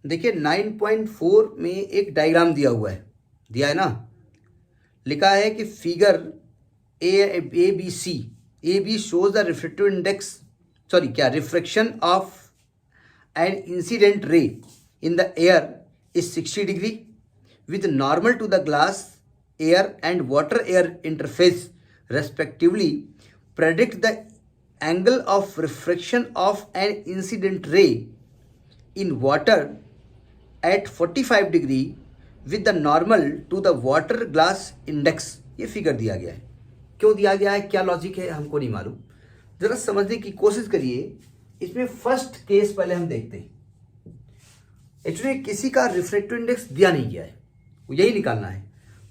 देखिए 9.4 में एक डायग्राम दिया हुआ है, दिया है ना, लिखा है कि figure A B C, A B shows the refractive index, sorry क्या, refraction of an incident ray in the air is 60 degree with normal to the glass, air and water air interface respectively. Predict the angle of refraction of an incident ray in water at 45 degree with the normal to the water glass index. ये figure दिया गया है। क्यों दिया गया है, क्या logic है, हमको नहीं मालूम। जरा समझने की कोशिश करिए। इसमें फर्स्ट केस पहले हम देखते हैं। एक्चुअली किसी का रिफ्रैक्टिव इंडेक्स दिया नहीं गया है, यही निकालना है।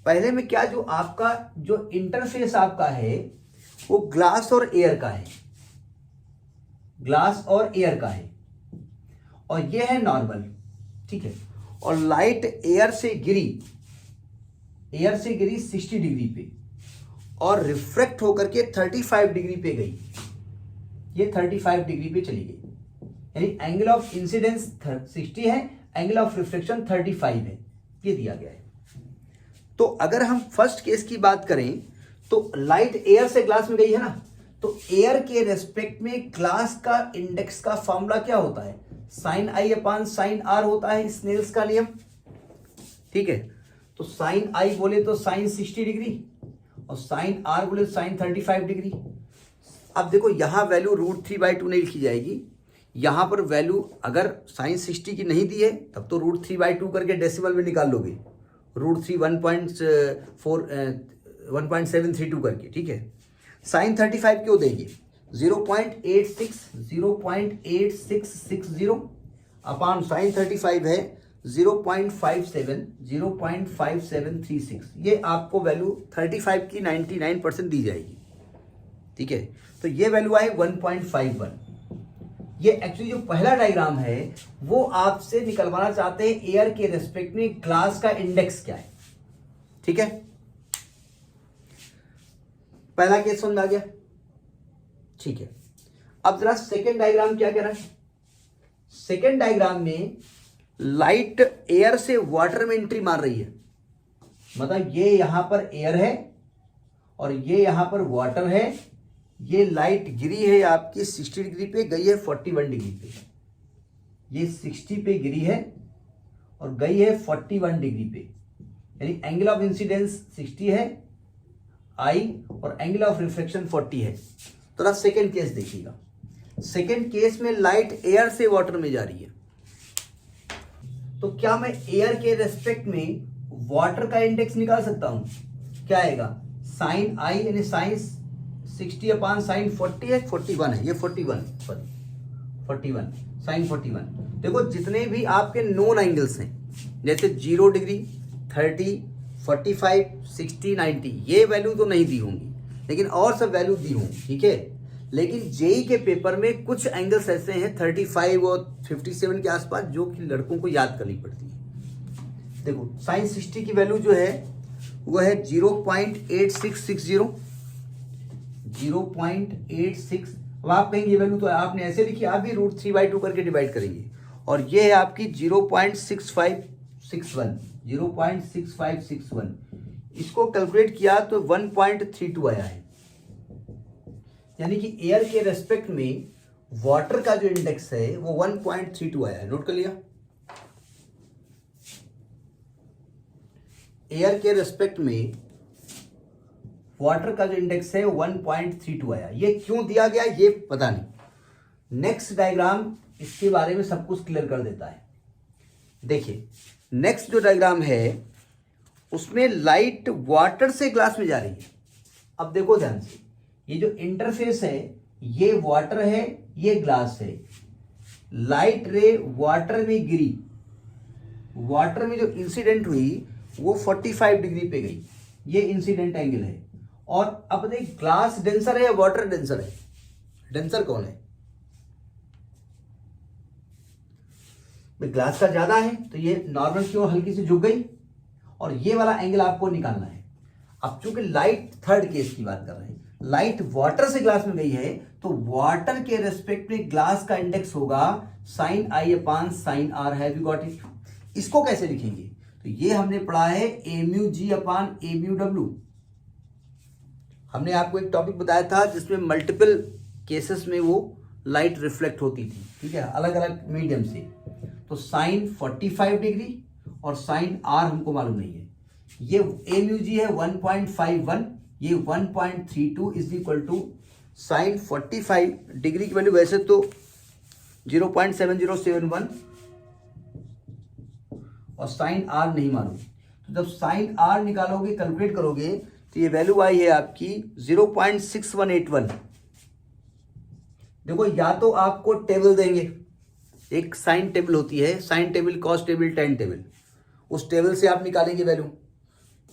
पहले में क्या, जो आपका जो इंटरफेस आपका है वो ग्लास और एयर का है, ग्लास और एयर का है, और ये है नॉर्मल, ठीक है। और लाइट एयर से गिरी 60 डिग्री पे और रिफ्रैक्ट होकर के 35 डिग्री पे गई, ये 35 डिग्री पे चली गई, यानी एंगल ऑफ इंसिडेंस 60 है, एंगल ऑफ रिफ्लेक्शन 35 है, ये दिया गया है। तो अगर हम फर्स्ट केस की बात करें तो लाइट एयर से ग्लास में गई है ना, तो एयर के रेस्पेक्ट में ग्लास का इंडेक्स का फॉर्मूला क्या होता है, sine I upon sine R होता है, स्नेल्स का नियम, ठीक है। तो साइन आई बोले तो साइन 60 डिग्री और साइन आर बोले तो साइन 35 डिग्री। अब देखो यहां वैल्यू √3/2 नहीं लिखी जाएगी, यहां पर वैल्यू अगर साइन 60 की नहीं दी है तब तो √3/2 करके डेसिमल में निकाल लोगे, √3 1.732 करके, ठीक है। साइन 35 क्यों देंगे, 0.8660 अपान साइन 35 है 0.5736, ये आपको वैल्यू 35 की 99% दी जाएगी, ठीक है। तो ये वैल्यू आए 1.51। ये एक्चुअली जो पहला डायग्राम है वो आपसे निकलवाना चाहते हैं एयर के रेस्पेक्ट में ग्लास का इंडेक्स क्या है, ठीक है। पहला केस समझ आ गया, ठीक है। अब जरा सेकेंड डायग्राम क्या कह रहा है। सेकेंड डायग्राम में लाइट एयर से वाटर में एंट्री मार रही है, मतलब ये यहां पर एयर है और ये यहां पर वाटर है। ये लाइट गिरी है आपकी 60 डिग्री पे, गई है 41 डिग्री पे, ये 60 पे गिरी है और गई है 41 डिग्री पे, यानी एंगल ऑफ इंसिडेंस 60 है आई और एंगल ऑफ रिफ्लेक्शन 40 है। तो सेकेंड केस देखिएगा। सेकेंड केस में लाइट एयर से वाटर में जा रही है, तो क्या मैं एयर के रेस्पेक्ट में वाटर का इंडेक्स निकाल सकता हूं, क्या आएगा, साइन आई यानी साइन 60 अपान साइन 40 है, 41 है, ये 41 साइन 41। देखो जितने भी आपके नोन एंगल्स हैं जैसे 0 डिग्री, 30, 45, 60, 90, ये वैल्यू तो नहीं दी होंगी, लेकिन और सब वैल्यू दी होंगी, ठीक है। लेकिन जेई के पेपर में कुछ एंगल्स ऐसे हैं 35 और 57 के आसपास जो कि लड़कों को याद करनी पड़ती है। देखो साइन 60 की वैल्यू जो है वो है 0.8660, 0.86। अब आप कहेंगे ये वैल्यू तो आपने ऐसे लिखी, आप भी √3/2 करके डिवाइड करेंगे, और ये है आपकी 0.6561, इसको कैलकुलेट किया तो 1.32 आया है, यानी कि एयर के रेस्पेक्ट में वाटर का जो इंडेक्स है वो 1.32 आया है। नोट कर लिया, एयर के रेस्पेक्ट में वाटर का जो इंडेक्स है 1.32 आया। ये क्यों दिया गया ये पता नहीं। नेक्स्ट डायग्राम इसके बारे में सब कुछ क्लियर कर देता है। देखिए नेक्स्ट जो डायग्राम है उसमें लाइट वाटर से ग्लास में जा रही है। अब देखो ध्यान से, ये जो इंटरफेस है ये वाटर है, ये ग्लास है। लाइट रे वाटर में गिरी, वाटर में जो इंसिडेंट हुई वो 45 डिग्री पे गई, ये इंसिडेंट एंगल है। और अब देख ग्लास डेंसर है या वाटर डेंसर है, डेंसर कौन है, ग्लास का ज्यादा है तो ये नॉर्मल क्यों हल्की सी झुक गई, और ये वाला एंगल आपको निकालना है। अब चूंकि लाइट थर्ड केस की बात कर रहे हैं, लाइट वाटर से ग्लास में गई है तो वाटर के रेस्पेक्ट में ग्लास का इंडेक्स होगा sine I upon sine R. Have you got it? इसको कैसे लिखेंगे? तो ये हमने पढ़ा है A mu G upon A mu W. हमने आपको एक टॉपिक बताया था जिसमें मल्टीपल केसेस में वो लाइट रिफ्लेक्ट होती थी, ठीक है, अलग अलग मीडियम से। तो साइन 45 डिग्री और साइन आर हमको मालूम नहीं है। ये ए म्यू जी है 1.51, ये 1.32 is equal to sine 45 degree की वैल्यू वैसे तो 0.7071 और साइन आर नहीं मालूम। तो जब साइन आर निकालोगे, कैलकुलेट करोगे, तो ये वैल्यू आई है आपकी 0.6181। देखो, या तो आपको टेबल देंगे, एक साइन टेबल होती है, sine table, cos table, tan table, उस टेबल से आप निकालेंगे वैल्यू,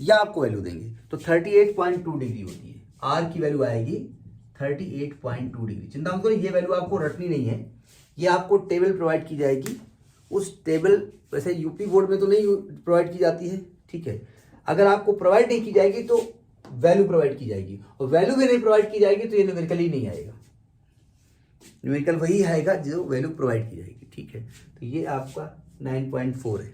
या आपको वैल्यू देंगे। तो 38.2 डिग्री होती है, आर की वैल्यू आएगी 38.2 डिग्री। चिंता मत करो, ये वैल्यू आपको रटनी नहीं है, ये आपको टेबल प्रोवाइड की जाएगी। उस टेबल, वैसे यूपी बोर्ड में तो नहीं प्रोवाइड की जाती है, ठीक है, अगर आपको प्रोवाइड नहीं की जाएगी तो वैल्यू प्रोवाइड की जाएगी, और वैल्यू भी नहीं प्रोवाइड की जाएगी तो ये न्यूमेरिकल ही नहीं आएगा। न्यूमेरिकल वही आएगा जो वैल्यू प्रोवाइड की जाएगी, ठीक है। तो ये आपका 9.4 है।